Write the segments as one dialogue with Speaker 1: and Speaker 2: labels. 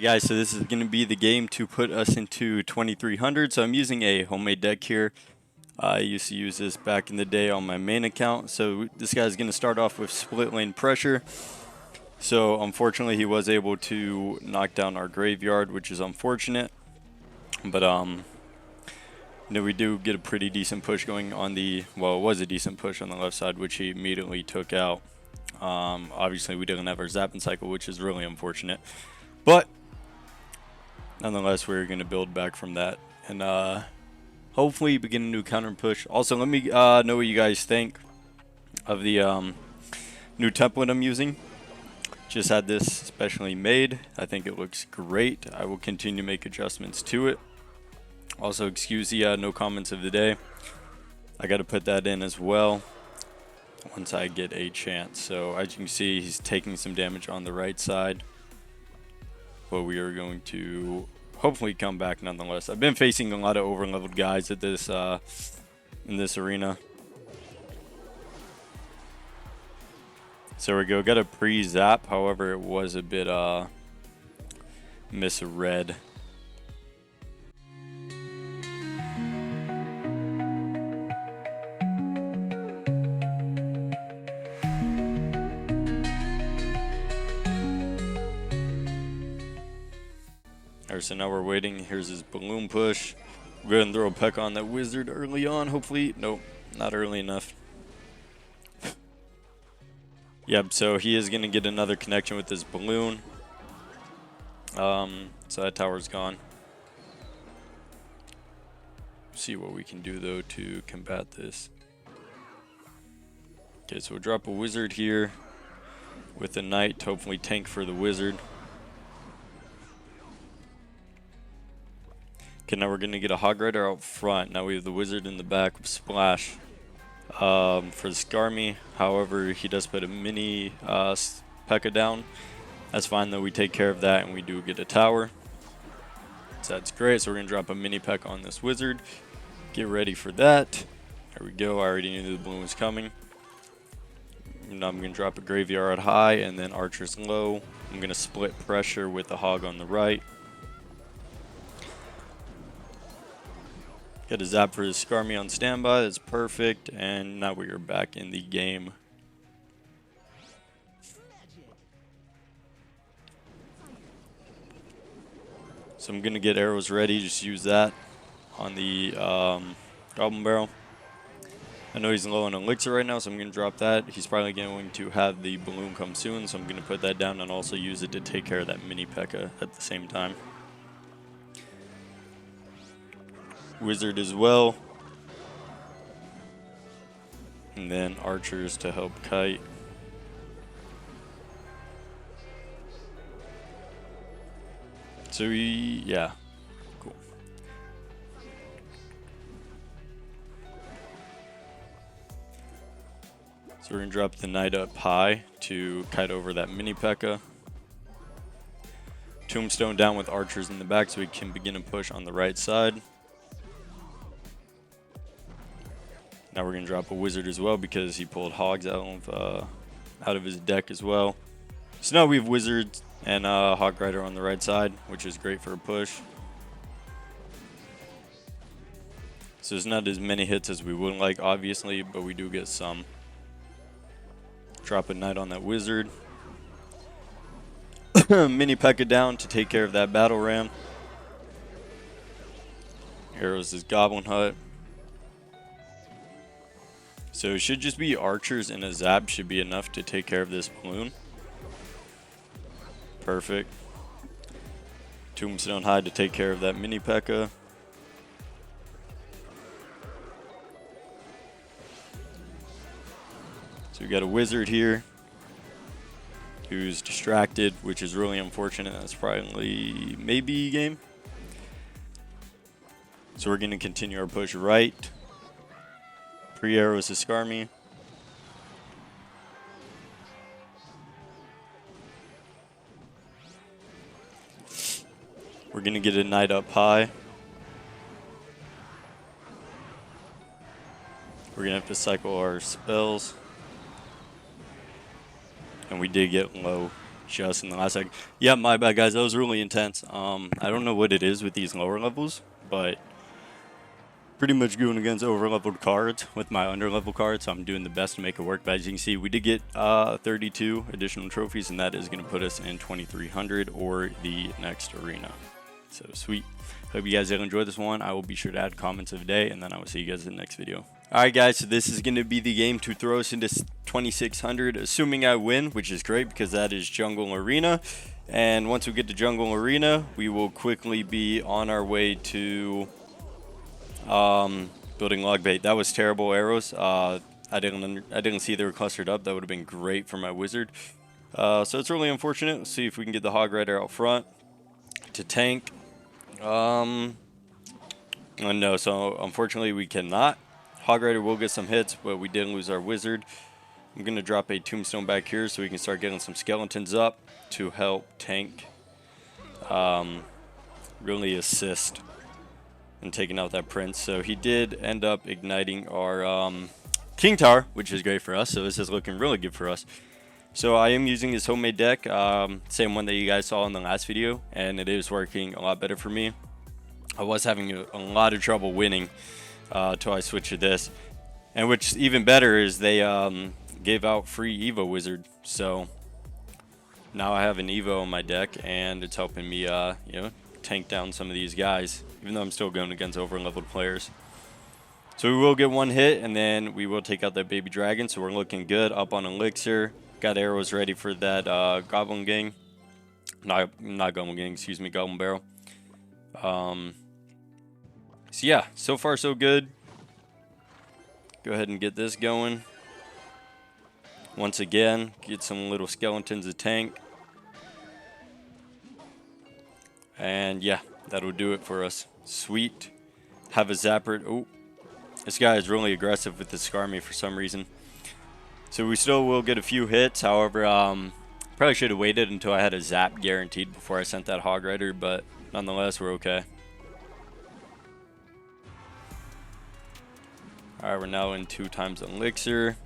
Speaker 1: Guys, so this is going to be the game to put us into 2300. So I'm using a homemade deck here. I used to use this back in the day on my main account. So this guy's going to start off with split lane pressure. So unfortunately he was able to knock down our graveyard, which is unfortunate. But we do get a pretty decent push going on the, well, it was a decent push on the left side, which he immediately took out. Obviously we didn't have our zapping cycle, which is really unfortunate. But nonetheless, we're going to build back from that and hopefully begin a new counter push. Also, let me know what you guys think of the new template I'm using. Just had this specially made. I think it looks great. I will continue to make adjustments to it. Also, excuse the no comments of the day. I got to put that in as well once I get a chance. So as you can see, he's taking some damage on the right side. But we are going to hopefully come back nonetheless. I've been facing a lot of over-leveled guys at this in this arena. So we go. Got a pre-zap. However, it was a bit misread. Alright, so now we're waiting. Here's his balloon push. We're going to throw a peck on that wizard early on, hopefully. Nope, not early enough. Yep, so he is going to get another connection with this balloon. So that tower's gone. See what we can do, though, to combat this. Okay, so we'll drop a wizard here with a knight to hopefully tank for the wizard. Okay, now we're going to get a Hog Rider out front. Now we have the wizard in the back with Splash. For the Skarmy, however, he does put a mini P.E.K.K.A down. That's fine, though. We take care of that, and we do get a tower. So that's great. So we're going to drop a mini P.E.K.K.A on this wizard. Get ready for that. There we go. I already knew the balloon was coming. Now I'm going to drop a graveyard high and then archers low. I'm going to split pressure with the hog on the right. Got a zap for his Skarmy on standby. That's perfect. And now we are back in the game. So I'm going to get arrows ready. Just use that on the Goblin Barrel. I know he's low on elixir right now, so I'm going to drop that. He's probably going to have the balloon come soon, so I'm going to put that down and also use it to take care of that mini P.E.K.K.A at the same time. Wizard as well. And then archers to help kite. So yeah, cool. So we're gonna drop the knight up high to kite over that mini P.E.K.K.A. Tombstone down with archers in the back so we can begin a push on the right side. Now we're going to drop a wizard as well because he pulled hogs out of his deck as well. So now we have wizards and Hog Rider on the right side, which is great for a push. So there's not as many hits as we would like, obviously, but we do get some. Drop a knight on that wizard. Mini P.E.K.K.A down to take care of that battle ram. Arrows his goblin hut. So it should just be archers and a zap should be enough to take care of this balloon. Perfect. Tombstone high to take care of that mini P.E.K.K.A. So we got a wizard here who's distracted, which is really unfortunate. That's probably maybe game. So we're going to continue our push right. Pre-arrows to Skarmy. We're going to get a knight up high. We're going to have to cycle our spells. And we did get low just in the last second. Yeah, my bad, guys. That was really intense. I don't know what it is with these lower levels, but pretty much going against over-leveled cards with my under-level cards. So I'm doing the best to make it work. But as you can see, we did get 32 additional trophies, and that is going to put us in 2300 or the next arena. So sweet. Hope you guys did enjoy this one. I will be sure to add comments of the day, and then I will see you guys in the next video. Alright guys, so this is going to be the game to throw us into 2600, assuming I win, which is great because that is Jungle Arena. And once we get to Jungle Arena, we will quickly be on our way to building log bait. That was terrible arrows. I didn't see they were clustered up. That would have been great for my wizard. So it's really unfortunate. Let's see if we can get the Hog Rider out front to tank. No, so unfortunately we cannot. Hog Rider will get some hits, but we did lose our wizard. I'm going to drop a tombstone back here so we can start getting some skeletons up to help tank. Really assist in taking out that prince. So he did end up igniting our king tower, which is great for us. So this is looking really good for us. So I am using this homemade deck, same one that you guys saw in the last video, and it is working a lot better for me. I was having a lot of trouble winning till I switched to this. And what's even better is they gave out free Evo Wizard. So now I have an Evo in my deck, and it's helping me tank down some of these guys, even though I'm still going against over-leveled players. So we will get one hit, and then we will take out that baby dragon. So we're looking good up on elixir. Got arrows ready for that goblin gang. Not goblin gang, excuse me, goblin barrel. So yeah, so far so good. Go ahead and get this going. Once again, get some little skeletons to tank. And yeah, that'll do it for us. Sweet. Have a zapper. Oh, this guy is really aggressive with the Skarmy for some reason. So we still will get a few hits. However, probably should have waited until I had a zap guaranteed before I sent that Hog Rider, but nonetheless, we're okay. Alright, we're now in 2 times elixir.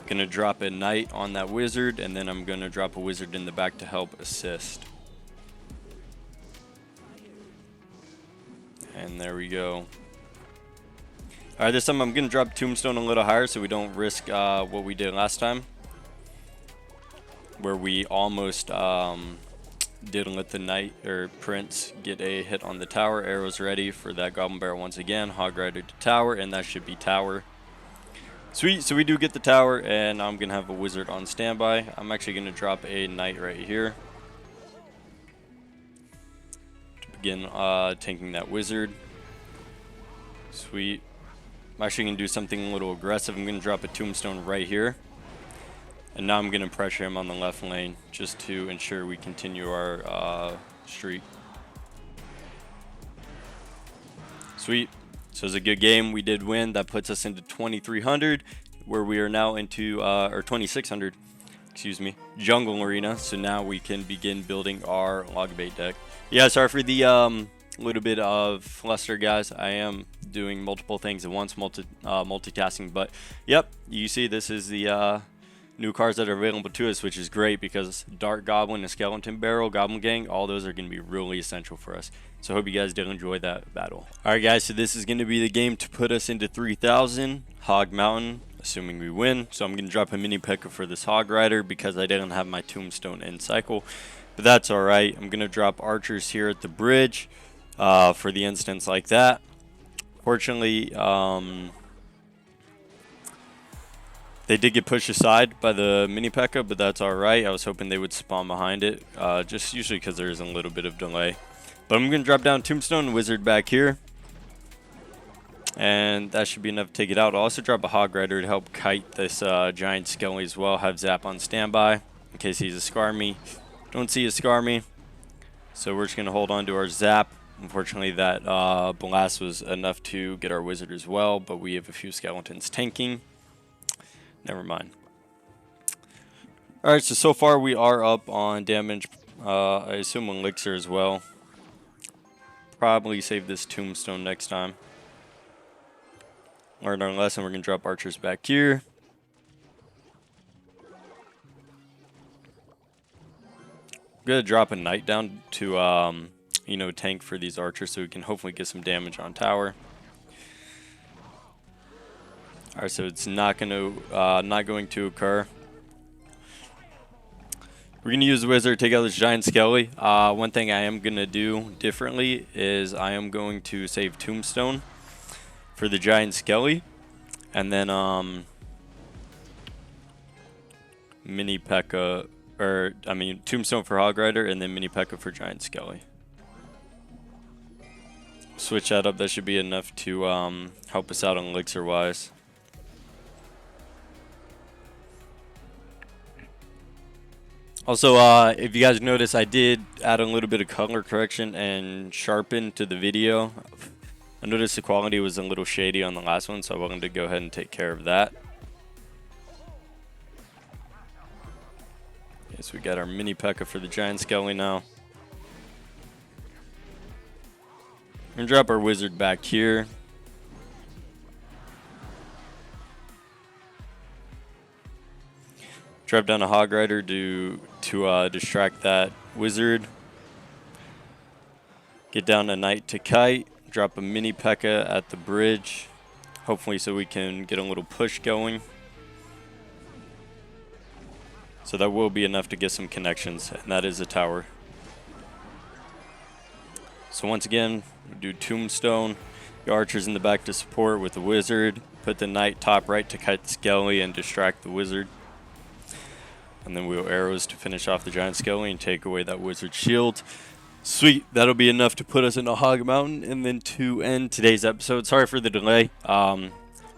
Speaker 1: Gonna drop a knight on that wizard, and then I'm gonna drop a wizard in the back to help assist. And there we go. Alright, this time I'm gonna drop tombstone a little higher so we don't risk what we did last time, where we almost didn't let the knight or prince get a hit on the tower. Arrows ready for that goblin barrel once again. Hog Rider to tower, and that should be tower. Sweet, so we do get the tower, and I'm gonna have a wizard on standby. I'm actually gonna drop a knight right here to begin tanking that wizard. Sweet. I'm actually gonna do something a little aggressive. I'm gonna drop a tombstone right here. And now I'm going to pressure him on the left lane just to ensure we continue our streak. Sweet. So it's a good game. We did win. That puts us into 2300, where we are now into, or 2600, excuse me, Jungle Arena. So now we can begin building our log bait deck. Yeah, sorry for the little bit of fluster, guys. I am doing multiple things at once, multitasking. But yep, you see this is the new cards that are available to us, which is great because Dark Goblin and Skeleton Barrel, Goblin Gang, all those are going to be really essential for us. So I hope you guys did enjoy that battle. Alright guys, so this is going to be the game to put us into 3000, Hog Mountain, assuming we win. So I'm going to drop a mini P.E.K.K.A for this Hog Rider because I didn't have my Tombstone in cycle. But that's alright. I'm going to drop archers here at the bridge for the instance like that. Fortunately, they did get pushed aside by the mini P.E.K.K.A, but that's alright. I was hoping they would spawn behind it, just usually because there is a little bit of delay. But I'm going to drop down Tombstone Wizard back here, and that should be enough to take it out. I'll also drop a Hog Rider to help kite this giant Skelly as well. Have Zap on standby in case he's a Skarmy. Don't see a Skarmy, so we're just going to hold on to our Zap. Unfortunately, that blast was enough to get our Wizard as well, but we have a few skeletons tanking. Never mind. Alright, so far we are up on damage. I assume elixir as well. Probably save this tombstone next time. Learned our lesson. We're going to drop archers back here. gonna drop a knight down to you know, tank for these archers so we can hopefully get some damage on tower. Alright, so it's not going to occur. We're going to use the wizard, take out this giant skelly. One thing I am going to do differently is I am going to save tombstone for the giant skelly. And then mini P.E.K.K.A. or I mean tombstone for Hog Rider and then mini P.E.K.K.A. for giant skelly. Switch that up. That should be enough to help us out on elixir wise. Also, if you guys notice, I did add a little bit of color correction and sharpen to the video. I noticed the quality was a little shady on the last one, so I wanted to go ahead and take care of that. Okay, so we got our mini P.E.K.K.A. for the giant skelly now. We're going to drop our wizard back here. Drop down a Hog Rider to distract that wizard. Get down a knight to kite. Drop a mini P.E.K.K.A. at the bridge. Hopefully so we can get a little push going. So that will be enough to get some connections, and that is a tower. So once again, we do tombstone. The archers in the back to support with the wizard. Put the knight top right to kite the skelly and distract the wizard. And then we'll arrows to finish off the giant skelly and take away that wizard shield. Sweet, that'll be enough to put us into Hog Mountain and then to end today's episode. Sorry for the delay.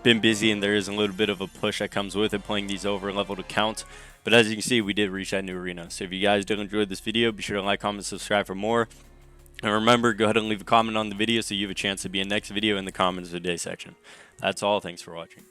Speaker 1: Been busy and there is a little bit of a push that comes with it playing these over leveled accounts. But as you can see, we did reach that new arena. So if you guys did enjoy this video, be sure to like, comment, subscribe for more. And remember, go ahead and leave a comment on the video so you have a chance to be in the next video in the comments of the day section. That's all. Thanks for watching.